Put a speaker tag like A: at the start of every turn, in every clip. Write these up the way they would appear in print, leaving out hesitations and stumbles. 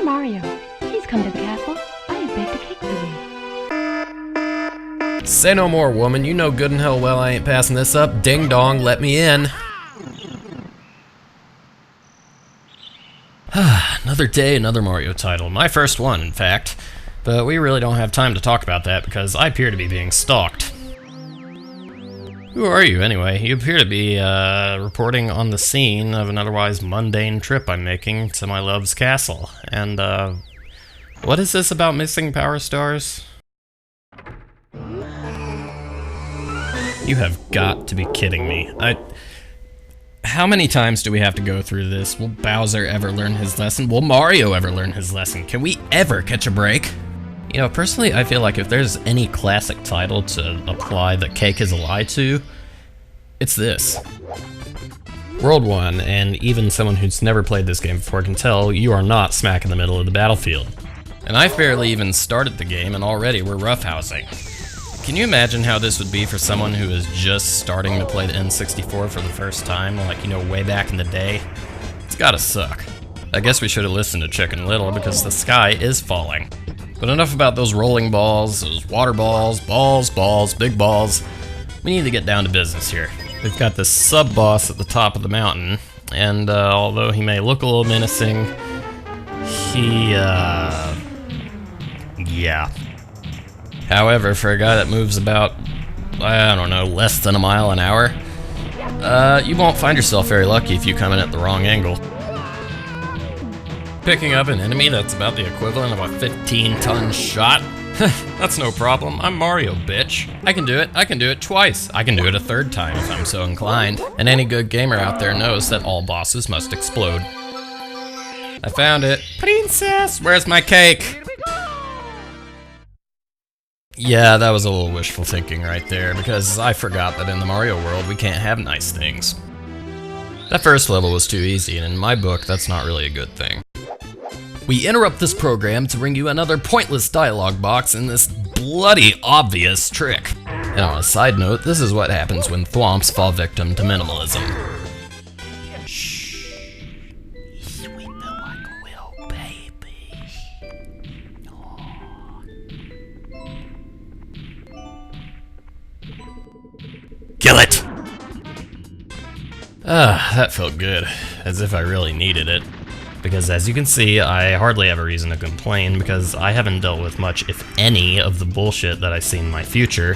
A: Mario, please come to the castle. I have baked a cake for you.
B: Say no more, woman. You know good and hell well I ain't passing this up. Ding dong, let me in. Another day, another Mario title. My first one, in fact. But we really don't have time to talk about that because I appear to be being stalked. Who are you, anyway? You appear to be, reporting on the scene of an otherwise mundane trip I'm making to my love's castle. And, what is this about missing power stars? You have got to be kidding me. How many times do we have to go through this? Will Bowser ever learn his lesson? Will Mario ever learn his lesson? Can we ever catch a break? You know, personally, I feel like if there's any classic title to apply the cake is a lie to, it's this. World 1, and even someone who's never played this game before can tell, you are not smack in the middle of the battlefield. And I barely even started the game, and already we're roughhousing. Can you imagine how this would be for someone who is just starting to play the N64 for the first time, like, you know, way back in the day? It's gotta suck. I guess we should have listened to Chicken Little, because the sky is falling. But enough about those rolling balls, those water balls, balls, big balls. We need to get down to business here. We've got this sub-boss at the top of the mountain, and although he may look a little menacing, yeah. However, for a guy that moves about, I don't know, less than a mile an hour, you won't find yourself very lucky if you come in at the wrong angle. Picking up an enemy that's about the equivalent of a 15-ton shot? That's no problem. I'm Mario, bitch. I can do it. I can do it twice. I can do it a third time if I'm so inclined. And any good gamer out there knows that all bosses must explode. I found it. Princess, where's my cake? Yeah, that was a little wishful thinking right there, because I forgot that in the Mario world we can't have nice things. That first level was too easy, and in my book, that's not really a good thing. We interrupt this program to bring you another pointless dialogue box in this bloody obvious trick. And on a side note, this is what happens when thwomps fall victim to minimalism. Shh. Sweep it like a will, baby. Kill it! That felt good, as if I really needed it. Because as you can see, I hardly have a reason to complain because I haven't dealt with much, if any, of the bullshit that I see in my future.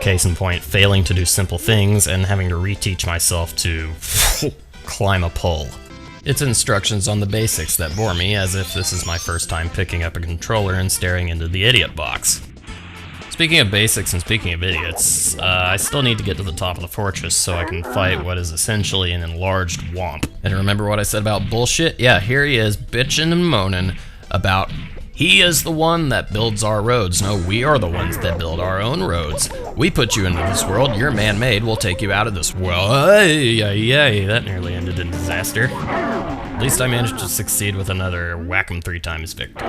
B: Case in point, failing to do simple things and having to reteach myself to climb a pole. It's instructions on the basics that bore me, as if this is my first time picking up a controller and staring into the idiot box. Speaking of basics and speaking of idiots, I still need to get to the top of the fortress so I can fight what is essentially an enlarged womp. And remember what I said about bullshit? Yeah, here he is, bitching and moaning about he is the one that builds our roads. No, we are the ones that build our own roads. We put you into this world, you're man-made, we'll take you out of this world. Ay, that nearly ended in disaster. At least I managed to succeed with another whack 'em 3 times victory.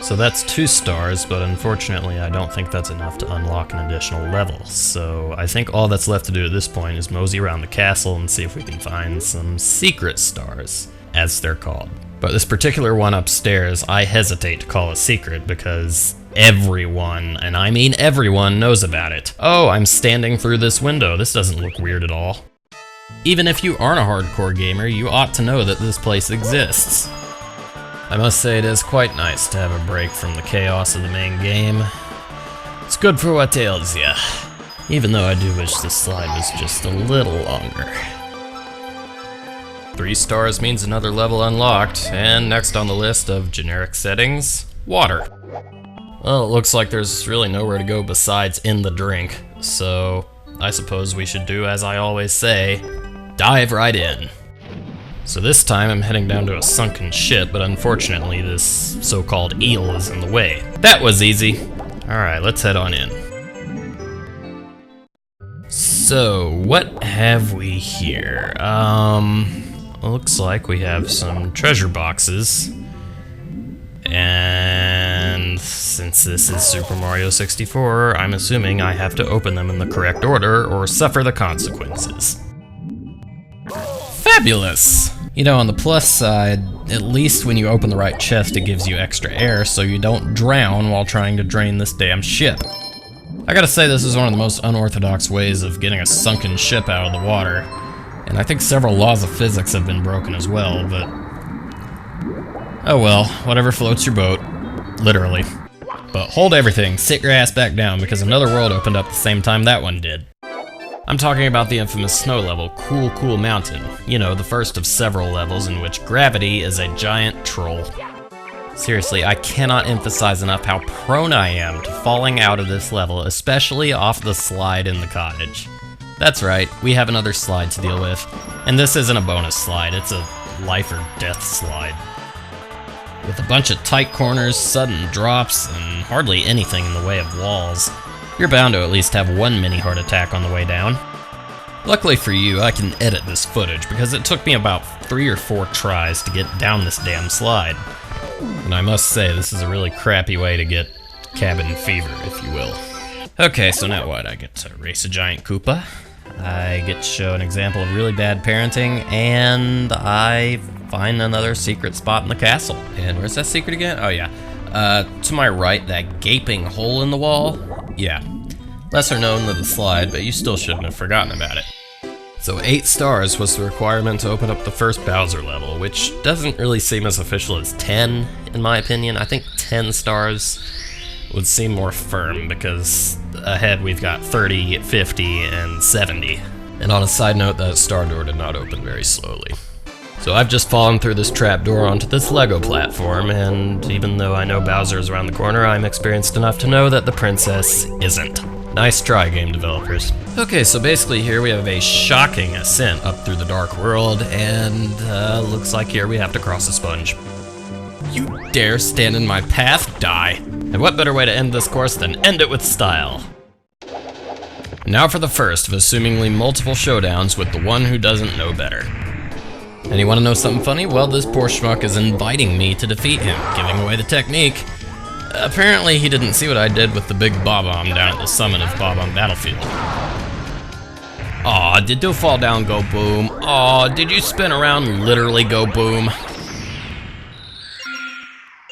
B: So that's 2 stars, but unfortunately I don't think that's enough to unlock an additional level. So I think all that's left to do at this point is mosey around the castle and see if we can find some secret stars, as they're called. But this particular one upstairs, I hesitate to call a secret because everyone, and I mean everyone, knows about it. Oh, I'm standing through this window. This doesn't look weird at all. Even if you aren't a hardcore gamer, you ought to know that this place exists. I must say it is quite nice to have a break from the chaos of the main game. It's good for what ails ya. Even though I do wish this slide was just a little longer. 3 stars means another level unlocked, and next on the list of generic settings, water. Well, it looks like there's really nowhere to go besides in the drink, so I suppose we should do as I always say, dive right in. So this time I'm heading down to a sunken ship, but unfortunately this so-called eel is in the way. That was easy. Alright, let's head on in. So, what have we here? Looks like we have some treasure boxes. And since this is Super Mario 64, I'm assuming I have to open them in the correct order or suffer the consequences. Fabulous! You know, on the plus side, at least when you open the right chest, it gives you extra air so you don't drown while trying to drain this damn ship. I gotta say, this is one of the most unorthodox ways of getting a sunken ship out of the water. And I think several laws of physics have been broken as well, but... oh well, whatever floats your boat. Literally. But hold everything, sit your ass back down, because another world opened up the same time that one did. I'm talking about the infamous snow level, Cool Mountain. You know, the first of several levels in which gravity is a giant troll. Seriously, I cannot emphasize enough how prone I am to falling out of this level, especially off the slide in the cottage. That's right, we have another slide to deal with. And this isn't a bonus slide, it's a life or death slide. With a bunch of tight corners, sudden drops, and hardly anything in the way of walls, you're bound to at least have one mini heart attack on the way down. Luckily for you, I can edit this footage because it took me about 3 or 4 tries to get down this damn slide. And I must say, this is a really crappy way to get cabin fever, if you will. Okay, so now what? I get to race a giant Koopa, I get to show an example of really bad parenting, and I find another secret spot in the castle. And where's that secret again? Oh yeah. To my right, that gaping hole in the wall. Yeah, lesser known than the slide, but you still shouldn't have forgotten about it. So 8 stars was the requirement to open up the first Bowser level, which doesn't really seem as official as 10, in my opinion. I think 10 stars would seem more firm, because ahead we've got 30, 50, and 70. And on a side note, that star door did not open very slowly. So I've just fallen through this trapdoor onto this Lego platform, and even though I know Bowser is around the corner, I'm experienced enough to know that the princess isn't. Nice try, game developers. Okay, so basically here we have a shocking ascent up through the dark world, and looks like here we have to cross a sponge. You dare stand in my path? Die. And what better way to end this course than end it with style? Now for the first of assumingly multiple showdowns with the one who doesn't know better. And you want to know something funny? Well, this poor schmuck is inviting me to defeat him, giving away the technique. Apparently he didn't see what I did with the big Bob-omb down at the summit of Bob-omb Battlefield. Aw, did you fall down, go boom? Aw, did you spin around, literally go boom?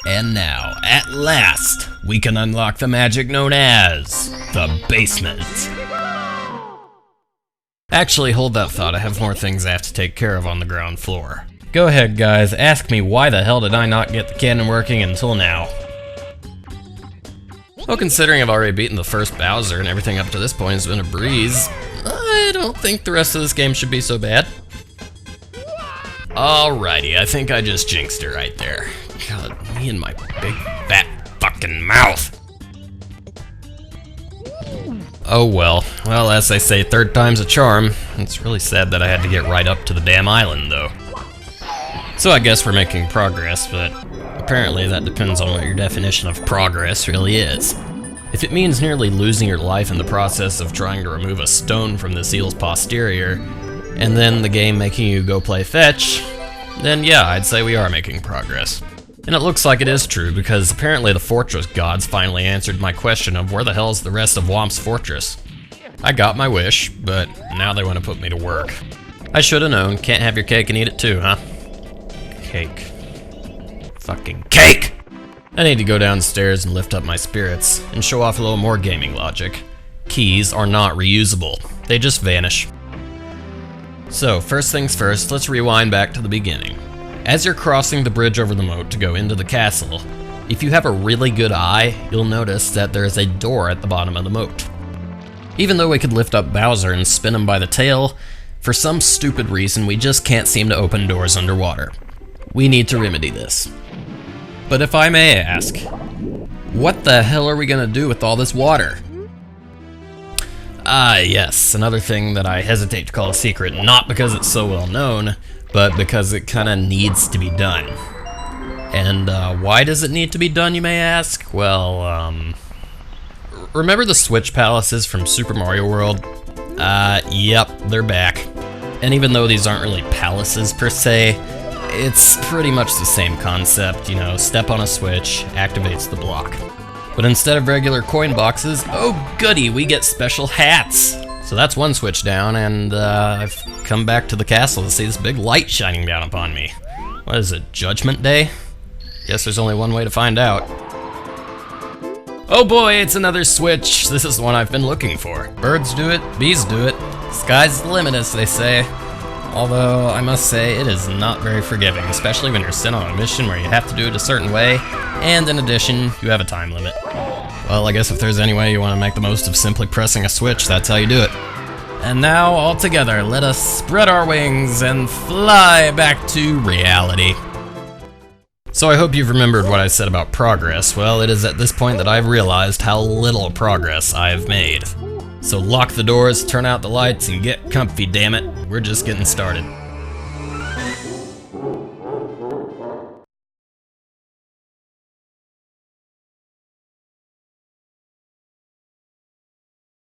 B: And now, at last, we can unlock the magic known as the basement. Actually, hold that thought, I have more things I have to take care of on the ground floor. Go ahead, guys, ask me why the hell did I not get the cannon working until now? Well, considering I've already beaten the first Bowser and everything up to this point has been a breeze, I don't think the rest of this game should be so bad. Alrighty, I think I just jinxed it right there. God, me and my big fat fucking mouth. Oh well, as they say, third time's a charm. It's really sad that I had to get right up to the damn island, though. So I guess we're making progress, but apparently that depends on what your definition of progress really is. If it means nearly losing your life in the process of trying to remove a stone from this eel's posterior, and then the game making you go play fetch, then yeah, I'd say we are making progress. And it looks like it is true, because apparently the fortress gods finally answered my question of where the hell's the rest of Whomp's fortress. I got my wish, but now they want to put me to work. I should have known, can't have your cake and eat it too, huh? Cake. Fucking cake! I need to go downstairs and lift up my spirits, and show off a little more gaming logic. Keys are not reusable, they just vanish. So, first things first, let's rewind back to the beginning. As you're crossing the bridge over the moat to go into the castle, if you have a really good eye, you'll notice that there is a door at the bottom of the moat. Even though we could lift up Bowser and spin him by the tail, for some stupid reason we just can't seem to open doors underwater. We need to remedy this. But if I may ask, what the hell are we gonna do with all this water? Ah yes, another thing that I hesitate to call a secret, not because it's so well known, but because it kinda needs to be done. And why does it need to be done, you may ask? Well, remember the Switch palaces from Super Mario World? Yep, they're back. And even though these aren't really palaces per se, it's pretty much the same concept, you know, step on a switch, activates the block. But instead of regular coin boxes, oh goody, we get special hats! So that's one switch down, and I've come back to the castle to see this big light shining down upon me. What is it, Judgment Day? Guess there's only one way to find out. Oh boy, it's another switch. This is the one I've been looking for. Birds do it, bees do it. Sky's the limit, as they say. Although, I must say, it is not very forgiving, especially when you're sent on a mission where you have to do it a certain way, and in addition, you have a time limit. Well, I guess if there's any way you want to make the most of simply pressing a switch, that's how you do it. And now, all together, let us spread our wings and fly back to reality. So I hope you've remembered what I said about progress. Well, it is at this point that I've realized how little progress I've made. So lock the doors, turn out the lights, and get comfy, damn it. We're just getting started.